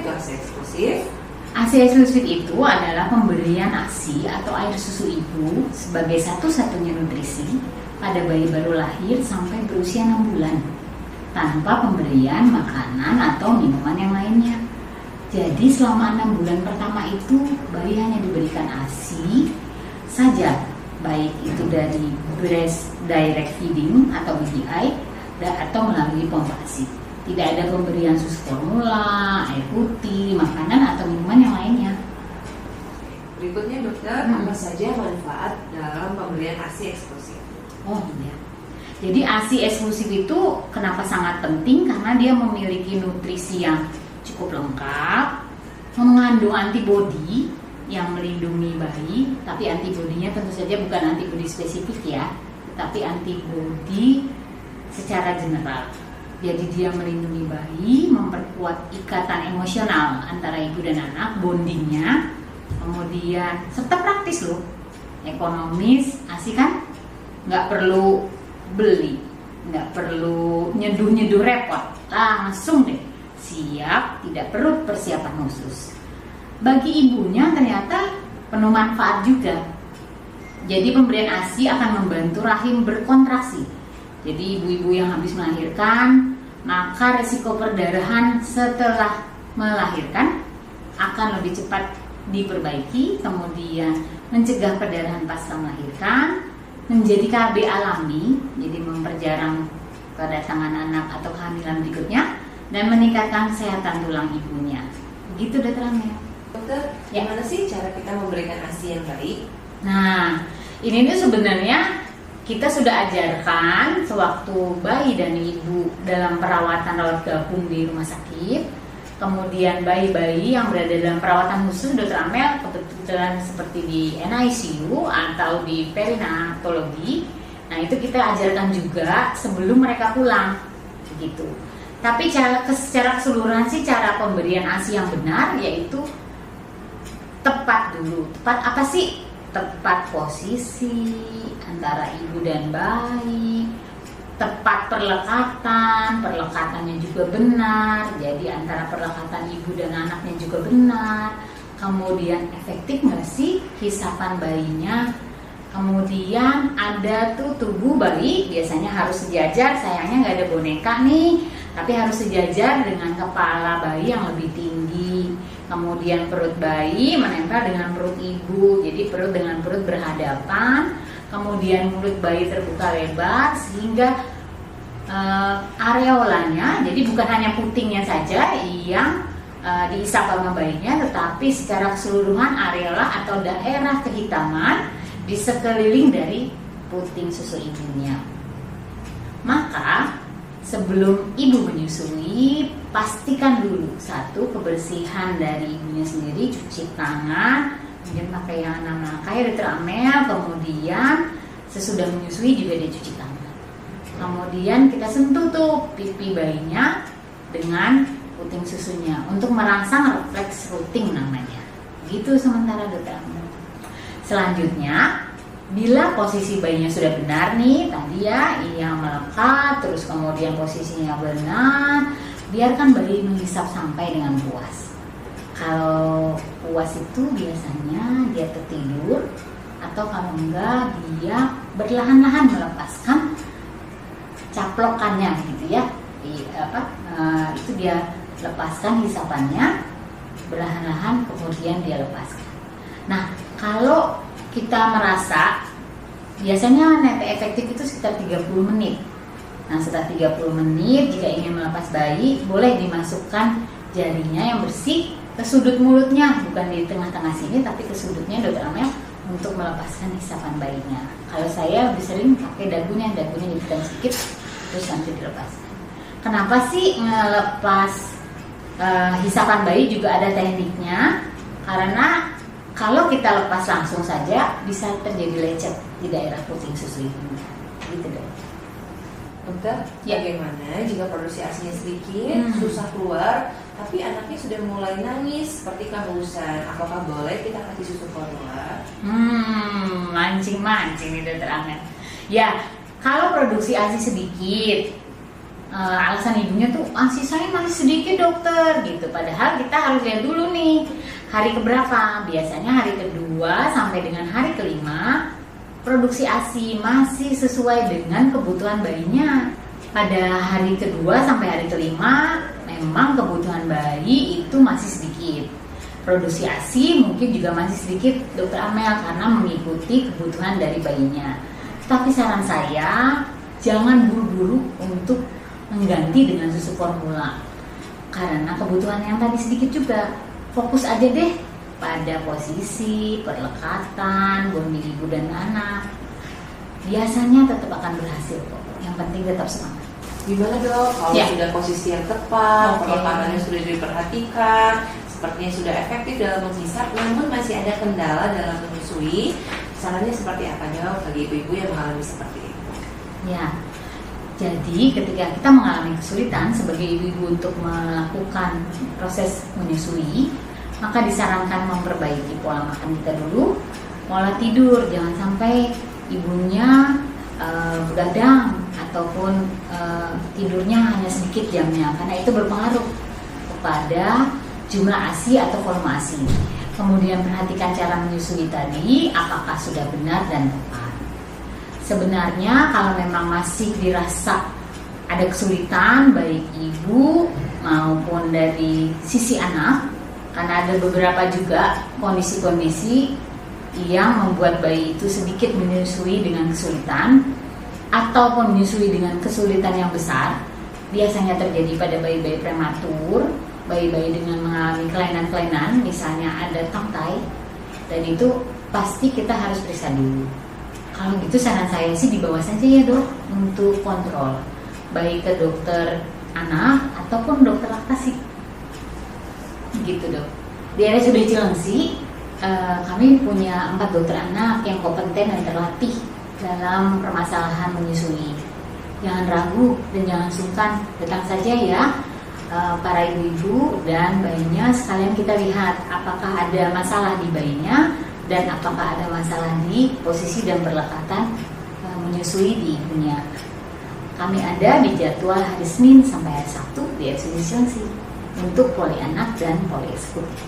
itu ASI eksklusif? ASI eksklusif itu adalah pemberian ASI atau air susu ibu sebagai satu-satunya nutrisi pada bayi baru lahir sampai berusia 6 bulan tanpa pemberian makanan atau minuman yang lainnya. Jadi selama 6 bulan pertama itu bayi hanya diberikan ASI saja, baik itu dari breast direct feeding atau BDI atau melalui pompa ASI. Tidak ada pemberian susu formula, air putih, makanan atau minuman yang lainnya. Berikutnya dokter, apa saja manfaat dalam pemberian ASI eksklusif? Oh iya. Jadi ASI eksklusif itu kenapa sangat penting? Karena dia memiliki nutrisi yang cukup lengkap, mengandung antibodi yang melindungi bayi, tapi antibodinya tentu saja bukan antibodi spesifik ya, tapi antibodi secara general. Jadi dia melindungi bayi, memperkuat ikatan emosional antara ibu dan anak, bondingnya, kemudian serta praktis loh, ekonomis, ASI kan nggak perlu beli, nggak perlu nyeduh repot, langsung deh siap, tidak perlu persiapan khusus. Bagi ibunya ternyata penuh manfaat juga. Jadi pemberian ASI akan membantu rahim berkontraksi. Jadi ibu-ibu yang habis melahirkan, maka resiko perdarahan setelah melahirkan akan lebih cepat diperbaiki, kemudian mencegah perdarahan pasca melahirkan, menjadi KB alami, jadi memperjarang kedatangan anak atau kehamilan berikutnya, dan meningkatkan kesehatan tulang ibunya. Begitu Dokter Amel. Dokter, gimana sih cara kita memberikan ASI yang baik? Nah, ini tuh sebenarnya kita sudah ajarkan sewaktu bayi dan ibu dalam perawatan rawat gabung di rumah sakit. Kemudian bayi-bayi yang berada dalam perawatan khusus Dokter Amel kebetulan seperti di NICU atau di perinatologi. Nah, itu kita ajarkan juga sebelum mereka pulang, begitu. Tapi secara keseluruhan sih cara pemberian ASI yang benar yaitu tepat dulu. Tepat apa sih? Tepat posisi antara ibu dan bayi, tepat perlekatannya juga benar, jadi antara perlekatan ibu dan anaknya juga benar. Kemudian efektif nggak sih hisapan bayinya? Kemudian ada tuh tubuh bayi biasanya harus sejajar, sayangnya nggak ada boneka nih, tapi harus sejajar dengan kepala bayi yang lebih tinggi. Kemudian perut bayi menempel dengan perut ibu, jadi perut dengan perut berhadapan. Kemudian mulut bayi terbuka lebar sehingga areolanya, jadi bukan hanya putingnya saja yang diisap sama bayinya, tetapi secara keseluruhan areola atau daerah kehitaman di sekeliling dari puting susu ibunya. Maka sebelum ibu menyusui, pastikan dulu satu kebersihan dari ibunya sendiri, cuci tangan, kemudian pakai yang memakai Dokter Amel, kemudian sesudah menyusui juga dia cuci tangan. Kemudian kita sentuh tuh pipi bayinya dengan puting susunya untuk merangsang refleks rooting namanya. Gitu sementara Dokter Amel. Selanjutnya, bila posisi bayinya sudah benar nih, tadi ya yang melekat, terus kemudian posisinya benar, biarkan bayi menghisap sampai dengan puas. Kalau puas itu biasanya dia tertidur, atau kalau enggak dia berlahan-lahan melepaskan caplokannya gitu ya. Itu dia lepaskan hisapannya, berlahan-lahan kemudian dia lepaskan. Nah, kalau kita merasa biasanya netes efektif itu sekitar 30 menit. Nah, setelah 30 menit jika ingin melepas bayi, boleh dimasukkan jarinya yang bersih ke sudut mulutnya, bukan di tengah-tengah sini tapi ke sudutnya Dokter Amel untuk melepaskan hisapan bayinya. Kalau saya lebih sering pakai dagunya ditekan sedikit terus nanti dilepaskan. Kenapa sih ngelepas hisapan bayi juga ada tekniknya? Karena kalau kita lepas langsung saja bisa terjadi lecet di daerah puting susu ibunya. Gitu deh. Dokter, ya. Bagaimana jika produksi ASInya sedikit, susah keluar, tapi anaknya sudah mulai nangis seperti kehabisan? Apakah boleh kita kasih susu formula? Mancing nih Dokter Amel. Ya, kalau produksi ASI sedikit, alasan ibunya tuh sisanya masih sedikit dokter gitu. Padahal kita harus lihat dulu nih hari keberapa. Biasanya hari kedua sampai dengan hari kelima produksi ASI masih sesuai dengan kebutuhan bayinya. Pada hari kedua sampai hari kelima memang kebutuhan bayi itu masih sedikit. Produksi ASI mungkin juga masih sedikit dokter Amel karena mengikuti kebutuhan dari bayinya. Tapi saran saya jangan buru-buru untuk mengganti dengan susu formula karena kebutuhan yang tadi sedikit juga. Fokus aja deh pada posisi perlekatan bonding ibu dan anak, biasanya tetap akan berhasil kok. Yang penting tetap semangat. Gimana dok kalau sudah posisi yang tepat, perlekatannya sudah diperhatikan, sepertinya sudah efektif dalam menghisap, namun masih ada kendala dalam menyusui, sarannya seperti apa dok bagi ibu-ibu yang mengalami seperti itu? Ya, jadi ketika kita mengalami kesulitan sebagai ibu-ibu untuk melakukan proses menyusui, maka disarankan memperbaiki pola makan kita dulu, pola tidur, jangan sampai ibunya begadang ataupun tidurnya hanya sedikit jamnya, karena itu berpengaruh kepada jumlah ASI atau volume ASI. Kemudian perhatikan cara menyusui tadi, apakah sudah benar dan tepat. Sebenarnya kalau memang masih dirasa ada kesulitan baik ibu maupun dari sisi anak, karena ada beberapa juga kondisi-kondisi yang membuat bayi itu sedikit menyusui dengan kesulitan ataupun menyusui dengan kesulitan yang besar. Biasanya terjadi pada bayi-bayi prematur, bayi-bayi dengan mengalami kelainan-kelainan, misalnya ada tangkai, dan itu pasti kita harus periksa dulu. Kalau gitu saran saya sih dibawa saja ya dok untuk kontrol, baik ke dokter anak ataupun dokter laktasi. Gitu dok. Di RSUD Cilengsi kami punya 4 dokter anak yang kompeten dan terlatih dalam permasalahan menyusui. Jangan ragu dan jangan sungkan, datang saja ya para ibu-ibu dan bayinya, sekalian kita lihat apakah ada masalah di bayinya dan apakah ada masalah di posisi dan perlekatan menyusui di ibunya. Kami ada di jadwal hari Senin sampai hari Sabtu di RSUD Cilengsi untuk poli anak dan poli eksekutif.